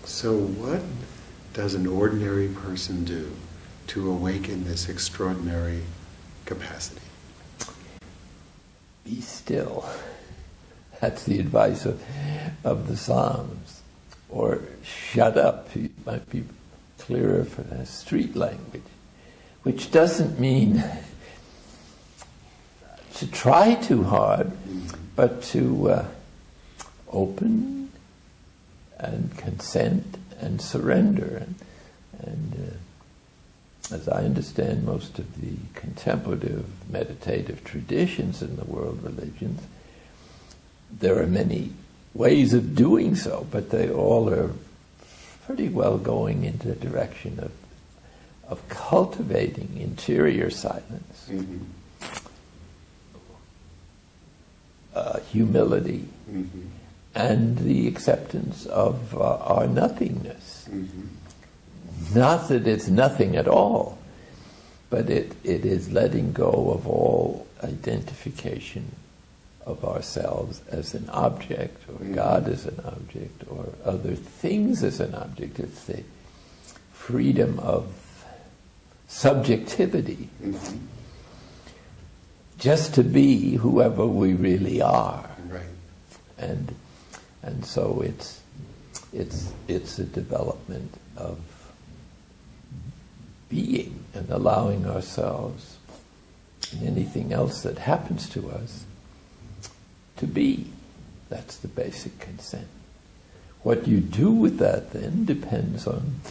So what does an ordinary person do to awaken this extraordinary capacity? Be still. That's the advice of the Psalms. Or shut up. It might be clearer for the street language. Which doesn't mean to try too hard, but to open and consent and surrender. And as I understand most of the contemplative, meditative traditions in the world religions, there are many ways of doing so, but they all are pretty well going in the direction of cultivating interior silence, humility, and the acceptance of our nothingness. Not that it's nothing at all, but it is letting go of all identification of ourselves as an object, or God as an object, or other things as an object. It's the freedom of subjectivity. Just to be whoever we really are. Right. And so it's a development of being and allowing ourselves and anything else that happens to us to be. That's the basic consent. What you do with that then depends on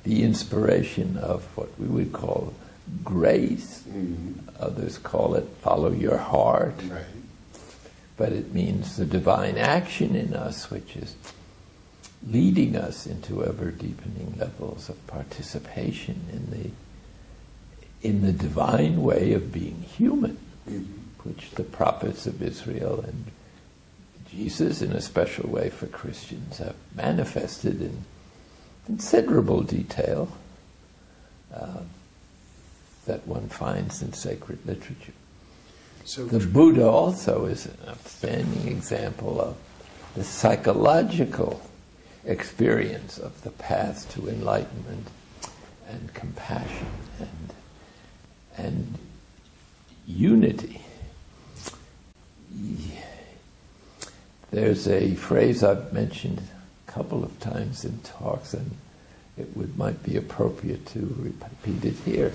the inspiration of what we would call grace. Others call it follow your heart. Right. But it means the divine action in us, which is leading us into ever-deepening levels of participation in the divine way of being human, which the prophets of Israel and Jesus, in a special way for Christians, have manifested in considerable detail that one finds in sacred literature. So the Buddha also is an outstanding example of the psychological experience of the path to enlightenment and compassion and unity. There's a phrase I've mentioned a couple of times in talks, and it might be appropriate to repeat it here.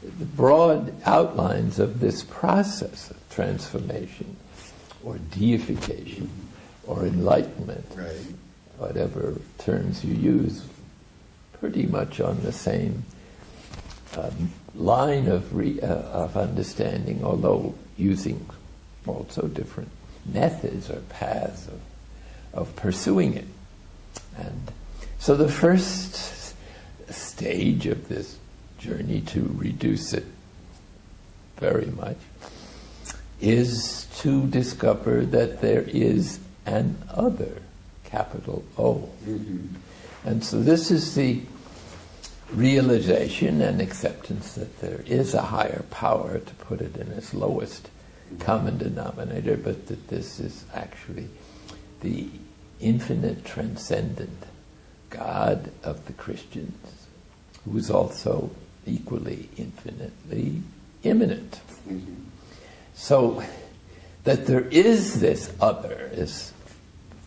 The broad outlines of this process of transformation or deification or enlightenment, right, whatever terms you use, pretty much on the same line of understanding, although using also different methods or paths of pursuing it. And so the first stage of this journey, to reduce it very much, is to discover that there is an other, capital O. And so this is the realization and acceptance that there is a higher power, to put it in its lowest common denominator, but that this is actually the infinite, transcendent God of the Christians, who is also equally infinitely immanent. So that there is this other is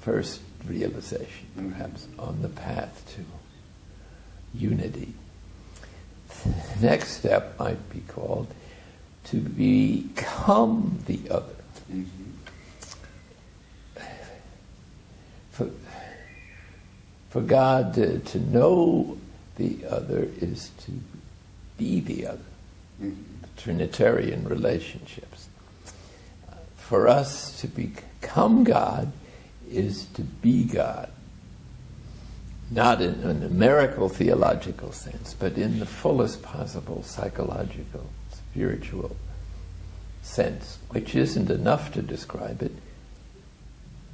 first realization, perhaps, on the path to unity. The next step might be called to become the other. For God to know the other is to be the other. Trinitarian relationships. For us to become God is to be God. Not in a numerical theological sense, but in the fullest possible psychological, spiritual sense, which isn't enough to describe it.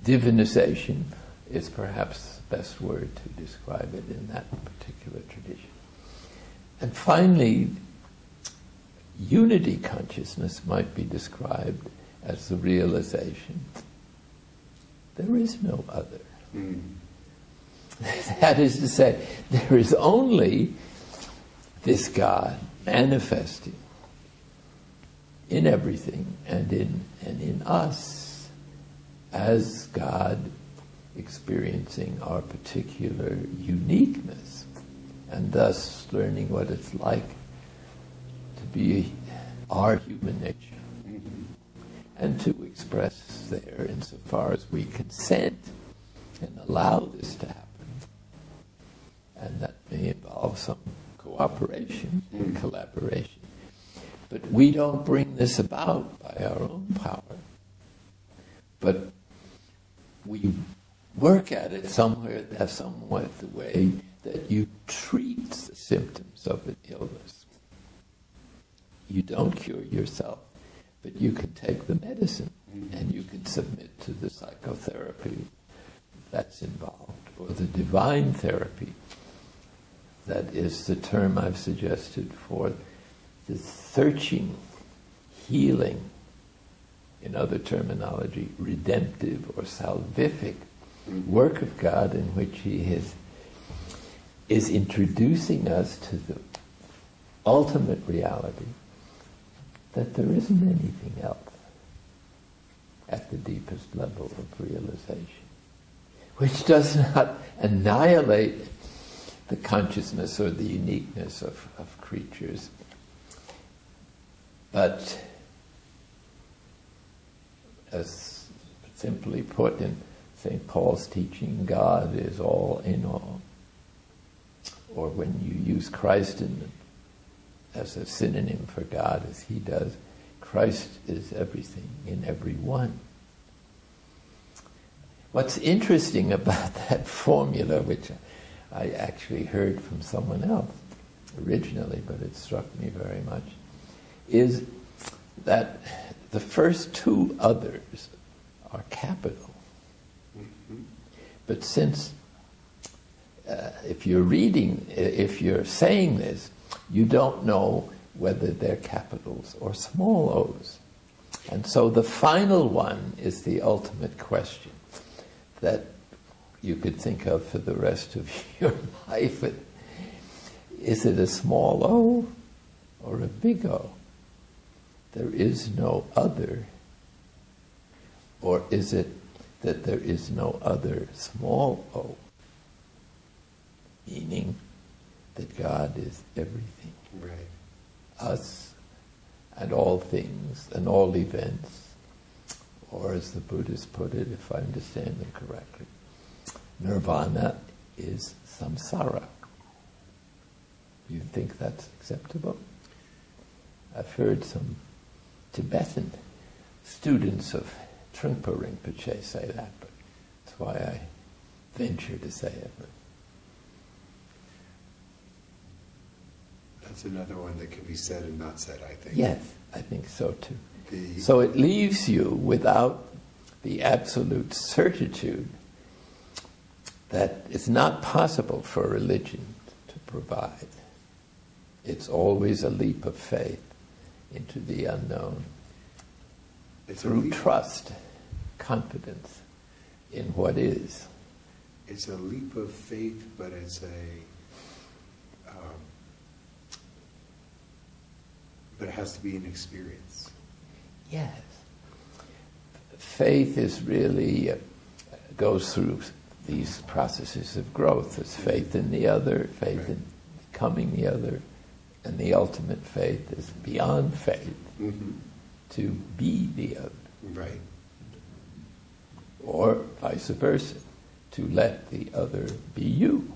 Divinization is perhaps the best word to describe it in that particular tradition. And finally, unity consciousness might be described as the realization there is no other. That is to say, there is only this God manifesting in everything and in us as God experiencing our particular uniqueness, and thus learning what it's like to be our human nature, and to express there insofar as we consent and allow this to happen. And that may involve some cooperation and collaboration. But we don't bring this about by our own power. But we work at it somewhat the way that you treat the symptoms of an illness. You don't cure yourself, but you can take the medicine and you can submit to the psychotherapy that's involved, or the divine therapy. That is the term I've suggested for the searching, healing, in other terminology, redemptive or salvific work of God, in which He is introducing us to the ultimate reality that there isn't anything else at the deepest level of realization, which does not annihilate the consciousness or the uniqueness of creatures, but, as simply put in St. Paul's teaching, God is all in all. Or when you use Christ as a synonym for God, as he does, Christ is everything in every one. What's interesting about that formula, which I actually heard from someone else originally, but it struck me very much, is that the first two others are capital. But since if you're saying this, you don't know whether they're capitals or small o's. And so the final one is the ultimate question that you could think of for the rest of your life. Is it a small o or a big O? There is no other. Or is it that there is no other small o? Meaning that God is everything. Right. Us and all things and all events. Or as the Buddhists put it, if I understand them correctly, nirvana is samsara. Do you think that's acceptable? I've heard some Tibetan students of Trungpa Rinpoche say that, but that's why I venture to say it. That's another one that can be said and not said, I think. Yes, I think so too. So it leaves you without the absolute certitude that it's not possible for religion to provide. It's always a leap of faith into the unknown. It's through trust, confidence in what is. It's a leap of faith, but it's but it has to be an experience. Yes. Faith is really, goes through these processes of growth. There's faith in the other, faith in becoming the other, and the ultimate faith is beyond faith, to be the other. Right. Or vice versa, to let the other be you.